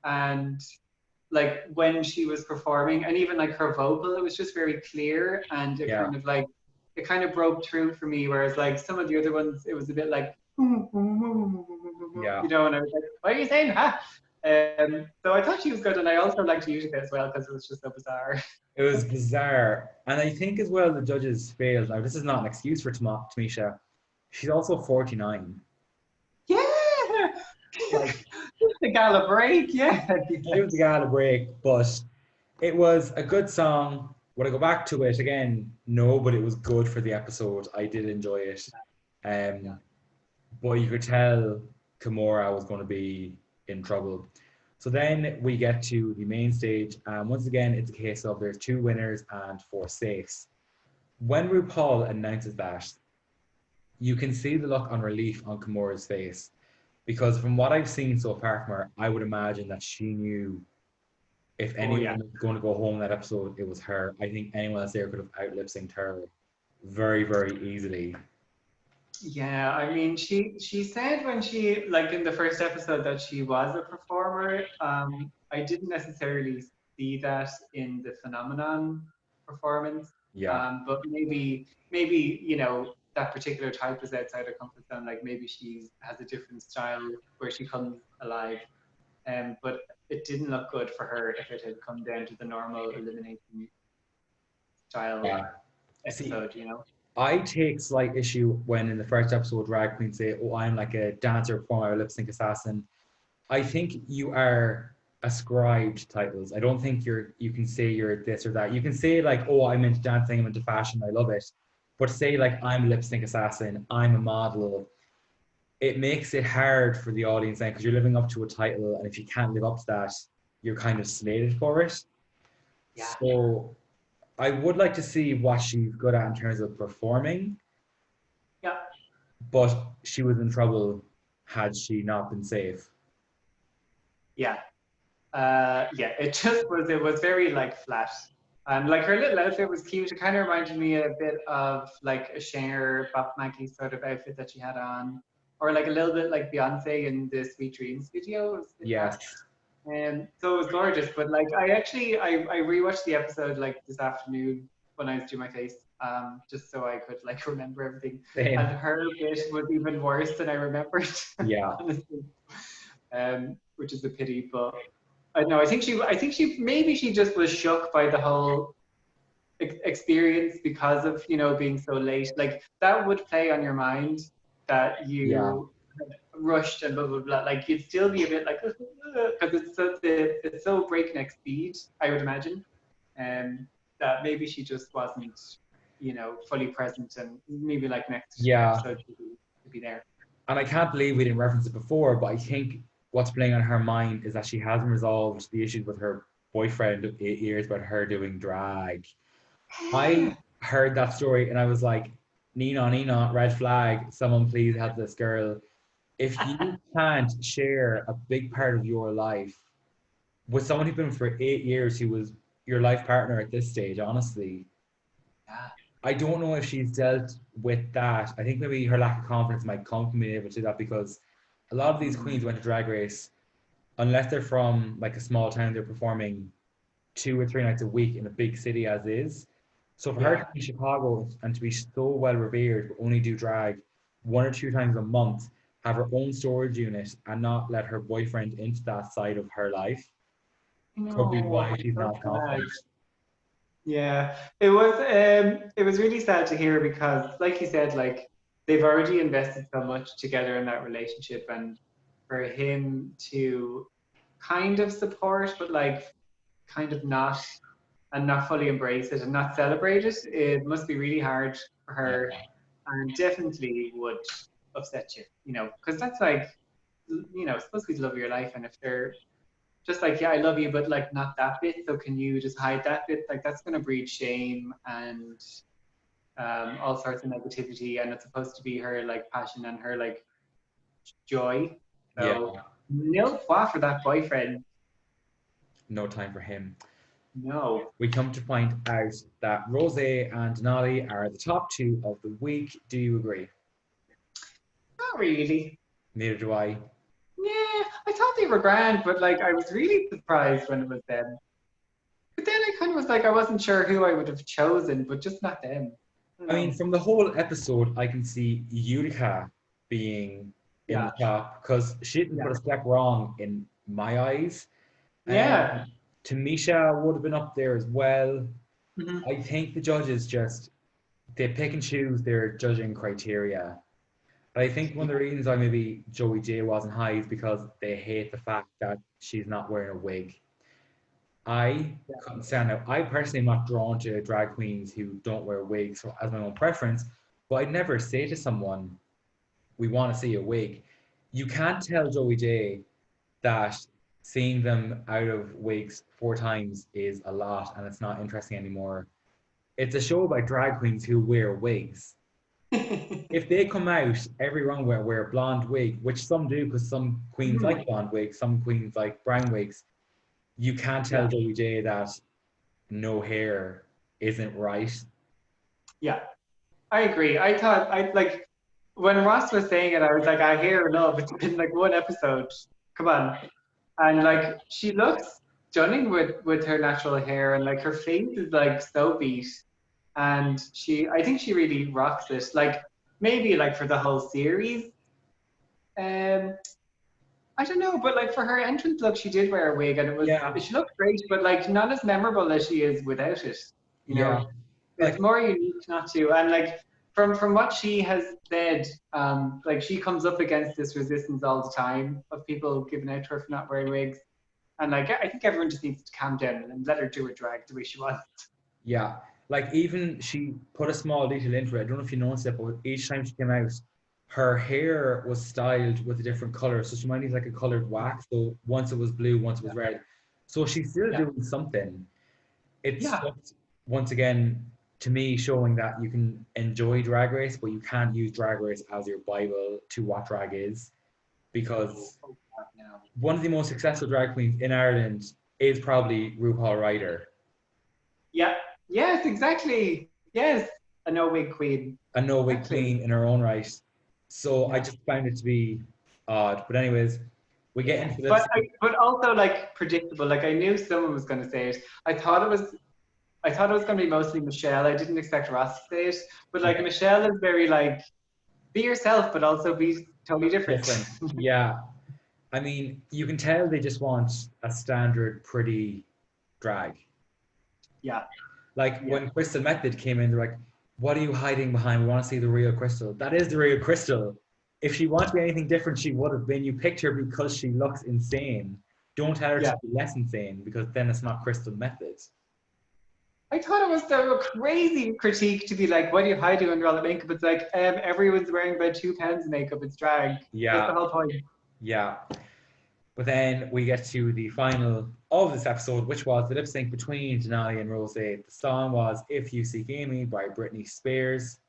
and like when she was performing and even like her vocal, it was just very clear, and Yeah, it kind of broke through for me, whereas like some of the other ones it was a bit like you yeah. know, and I was like, what are you saying, huh? So I thought she was good, and I also liked Utica as well because it was just so bizarre. It was bizarre. And I think as well the judges failed. Now, this is not an excuse for Tamisha. She's also 49. Yeah, Like, the gala break, yeah. give the gal a break, but it was a good song. Would I go back to it again? No, but it was good for the episode. I did enjoy it. Yeah. Um, but you could tell Kimura was going to be in trouble. So then we get to the main stage, and once again, it's a case of there's two winners and four safes. When RuPaul announces that, you can see the look on relief on Kimura's face because from what I've seen so far from her, I would imagine that she knew if Oh yeah. anyone was going to go home that episode, it was her. I think anyone else there could have out lip synced her very, very easily. Yeah, I mean, she said when she like in the first episode that she was a performer. I didn't necessarily see that in the phenomenon performance. Yeah, But maybe you know that particular type is outside her comfort zone. Like maybe she has a different style where she comes alive. But it didn't look good for her if it had come down to the normal elimination style yeah. See, episode. You know. I take slight issue when in the first episode drag queens say, "Oh, I'm like a dancer, performer, lip sync assassin." I think you are ascribed titles. I don't think you can say you're this or that. You can say like, "Oh, I'm into dancing, I'm into fashion, I love it," but say like, "I'm a lip sync assassin, I'm a model." It makes it hard for the audience then because you're living up to a title, and if you can't live up to that, you're kind of slated for it. Yeah. So I would like to see what she's good at in terms of performing, Yeah. but she was in trouble had she not been safe. Yeah. Yeah, it was very like flat. And like her little outfit was cute. It kind of reminded me a bit of like a Cher, Bop Maggie sort of outfit that she had on. Or like a little bit like Beyonce in the Sweet Dreams video. It was a bit that. Yes. So it was gorgeous. But like I rewatched the episode like this afternoon when I was doing my face, just so I could like remember everything. And Same. her bit was even worse than I remembered, Yeah. honestly. Which is a pity, but I know. I think she maybe she just was shook by the whole experience because of being so late. Like that would play on your mind that Yeah. you rushed and blah blah blah. Like you'd still be a bit like because it's so breakneck speed. I would imagine, that maybe she just wasn't fully present and maybe like next Yeah. episode to be there. And I can't believe we didn't reference it before, but I think what's playing on her mind is that she hasn't resolved the issues with her boyfriend of 8 years about her doing drag. I heard that story and I was like, Nina, Nina, red flag, someone please help this girl. If you can't share a big part of your life with someone who's been for 8 years who was your life partner at this stage, honestly, Yeah. I don't know if she's dealt with that. I think maybe her lack of confidence might come from being able to do that because a lot of these Mm. queens who went to Drag Race, unless they're from like a small town, they're performing 2 or 3 nights a week in a big city as is. So for her to Yeah. be in Chicago and to be so well revered, but only do drag 1 or 2 times a month, have her own storage unit, and not let her boyfriend into that side of her life, could be No, why she's so not sad. confident. Yeah, it was really sad to hear because, like you said, like they've already invested so much together in that relationship, and for him to kind of support, but like kind of not, and not fully embrace it and not celebrate it, it must be really hard for Yeah, her, and definitely would upset you, because that's like, supposed to be the love of your life, and if they're just like, yeah, I love you, but like not that bit. So can you just hide that bit? Like that's gonna breed shame and all sorts of negativity. And it's supposed to be her like passion and her like joy. yeah, So nil foi for that boyfriend. no time for him. No, We come to find out that Rose and Denali are the top two of the week. Do you agree? not really. Neither do I. Yeah, I thought they were grand, but like I was really surprised when it was them. But then I kind of was like, I wasn't sure who I would have chosen, but just not them. I don't I mean, know. from the whole episode, I can see Utica being in Yeah, the top because she didn't yeah, put a step wrong in my eyes. yeah. Tamisha would have been up there as well. Hmm. I think the judges just they pick and choose their judging criteria. But I think one of the reasons why maybe Joey J wasn't high is because they hate the fact that she's not wearing a wig. I couldn't stand it. I personally am not drawn to drag queens who don't wear wigs as my own preference, but I'd never say to someone, we want to see a wig. You can't tell Joey J that seeing them out of wigs 4 times is a lot and it's not interesting anymore. It's a show about drag queens who wear wigs. If they come out every runway wear a blonde wig, which some do because some queens like blonde wigs, some queens like brown wigs, you can't tell Yeah, Joey J that no hair isn't right. yeah. I agree. I thought I like when Ross was saying it, I was like, I hear love. It's been like one episode. Come on. And like she looks stunning with her natural hair, and like her face is like so beat. And I think she really rocks it. Like maybe like for the whole series. Um I don't know, but like for her entrance look, she did wear a wig and Yeah, she looked great, but like not as memorable as she is without it. You yeah. know, it's Like, more unique not to. And like from what she has said, like she comes up against this resistance all the time of people giving out to her for not wearing wigs. And like I think everyone just needs to calm down and let her do her drag the way she wants. yeah. Like, even she put a small detail into it. I don't know if you noticed it, but each time she came out, her hair was styled with a different color. So she might use like a colored wax. So once it was blue, once it was red. So she's still Yeah, doing something. It's yeah, just, once again, to me, showing that you can enjoy Drag Race, but you can't use Drag Race as your Bible to what drag is. no, Because oh God, no. one of the most successful drag queens in Ireland is probably RuPaul Ryder, Yeah, yes, exactly. Yes, a no wig queen. a no wig Exactly. queen in her own right. So I Yeah. just found it to be odd. But anyways, we get Yeah, into the lip sync. but also like predictable. Like I knew someone was going to say it. I thought it was going to be mostly Michelle. I didn't expect Ross to say it, but like Yeah, Michelle is very like be yourself, but also be totally different. different. Yeah. I mean, you can tell they just want a standard pretty drag. Yeah, Like yeah, when Crystal Method came in, they're like, "What are you hiding behind? We want to see the real Crystal." That is the real Crystal. If she wanted to be anything different, she would have been. You picked her because she looks insane. Don't tell her yeah. to be less insane because then it's not Crystal Method. I thought it was a crazy critique to be like, "What are you hiding under all the makeup?" It's like everyone's wearing about 2 pounds of makeup. It's drag. That's the Yeah, whole point. yeah. But then we get to the final of this episode, which was the lip sync between Denali and Rose. The song was "If You Seek Amy" by Britney Spears.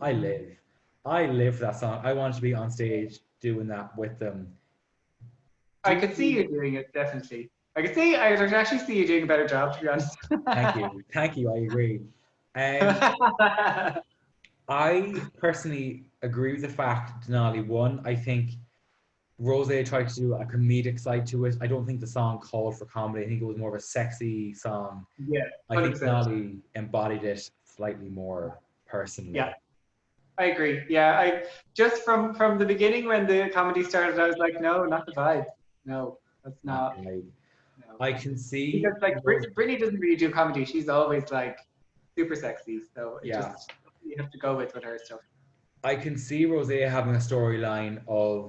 I Mhm. live. I live for that song. I want to be on stage doing that with them. Do I could see you you doing it definitely. I could actually see you doing a better job, to be honest. Thank you. Thank you. I agree. Um, I personally agree with the fact Denali won. I think Rose tried to do a comedic side to it. I don't think the song called for comedy. I think it was more of a sexy song. Yeah, I think 100%. Denali embodied it slightly more personally. Yeah, I agree. Yeah, I just from the beginning when the comedy started, I was like, no, not the vibe. No, that's Not not. like No, I can because see like Brittany doesn't really do comedy. She's always like super sexy, so it yeah, just you have to go with her stuff. I can see Rose having a storyline of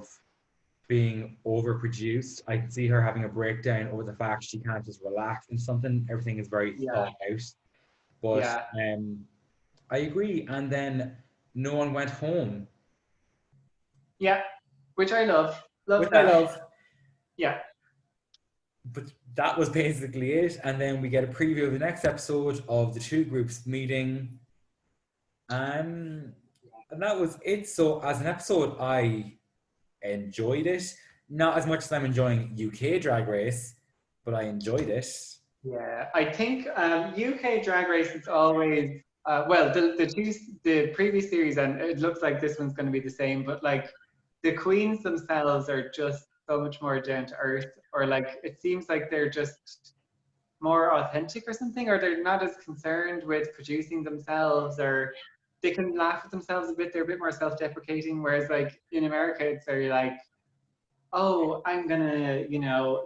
being overproduced. I can see her having a breakdown over the fact she can't just relax into something. Everything is very Yeah, thought out. But yeah, I agree. And then no one went home, yeah. Which I love. Love which I that. love. Yeah, But that was basically it. And then we get a preview of the next episode of the two groups meeting. Um, and that was it. So as an episode, I enjoyed it. Not as much as I'm enjoying UK Drag Race, but I enjoyed it. yeah. I think UK Drag Race is always well the previous series, and it looks like this one's going to be the same. But like the queens themselves are just so much more down to earth, or like it seems like they're just more authentic or something, or they're not as concerned with producing themselves, or they can laugh at themselves a bit. They're a bit more self-deprecating, whereas like in America, it's very like, oh, I'm gonna,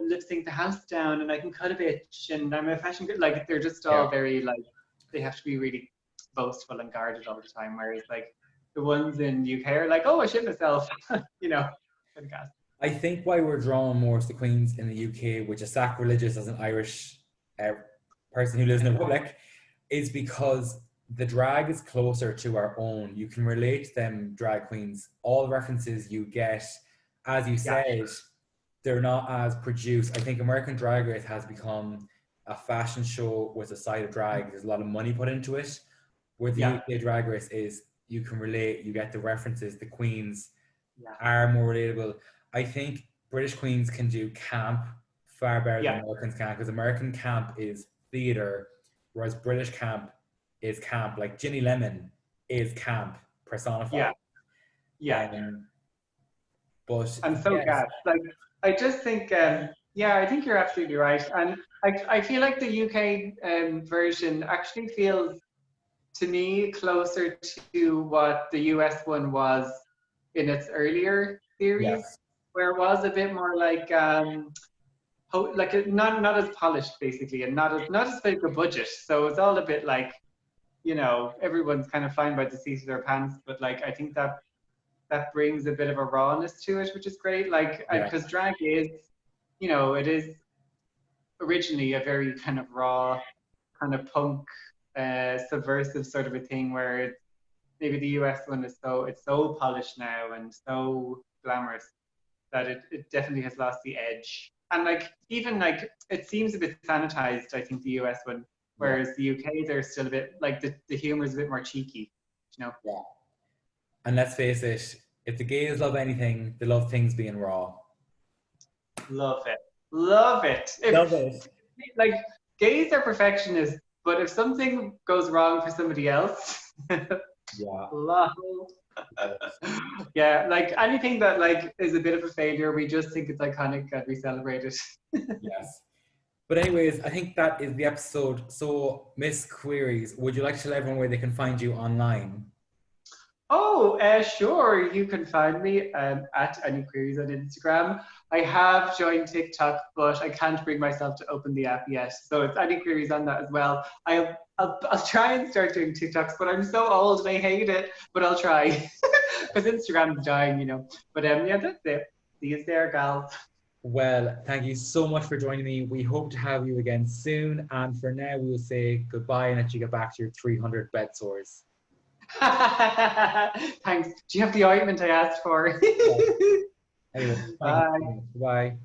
lip sync the house down and I can cut a bitch and I'm a fashion good. Like they're just Yeah. all very like they have to be really boastful and guarded all the time. Whereas like the ones in UK are like, oh, I shit myself, kind of gas. I think why we're drawn more to the Queens in the UK, which is sacrilegious as an Irish uh, person who lives in the Republic, is because the drag is closer to our own. You can relate to them drag queens. All references you get, as you Yeah, said, they're not as produced. I think American Drag Race has become a fashion show with a side of drag. There's a lot of money put into it. Where the yeah, UK Drag Race is, you can relate. You get the references. The queens yeah, are more relatable. I think British queens can do camp far better than yeah, Americans can, because American camp is theater, whereas British camp is camp. Like Ginny Lemon is camp personified. yeah, yeah. Um, but I'm so yes, gassed. Like, I just think, yeah, I think you're absolutely right. And I feel like the UK version actually feels, to me, closer to what the US one was in its earlier series, yes, where it was a bit more like, not as polished, basically, and not as big a budget. So it's all a bit like, everyone's kind of flying by the seat of their pants. But like, I think that brings a bit of a rawness to it, which is great. Like, yeah, because drag is, it is originally a very kind of raw, kind of punk, subversive sort of a thing, where maybe the US one is so polished now and so glamorous that it definitely has lost the edge. And like even like it seems a bit sanitized, I think the US one, yeah, whereas the UK they're still a bit like the humor is a bit more cheeky, yeah. And let's face it, if the gays love anything, they love things being raw. Love it. Love it. Love If it. like gays are perfectionists, but if something goes wrong for somebody else, Yeah. lol. Yeah, like anything that like is a bit of a failure, we just think it's iconic and we celebrate it. Yes. But anyways, I think that is the episode. So, Miss Queeries, would you like to tell everyone where they can find you online? Oh, sure. You can find me at Any Queries on Instagram. I have joined TikTok, but I can't bring myself to open the app yet. So it's Any Queries on that as well. I'll try and start doing TikToks, but I'm so old and I hate it. But I'll try because Instagram's dying. But yeah, that's it. See you there, gal. Well, thank you so much for joining me. We hope to have you again soon. And for now, we will say goodbye and let you get back to your 300 bed sores. Thanks. Do you have the ointment I asked for? Yeah. Anyway, thank you Bye. so much. Bye.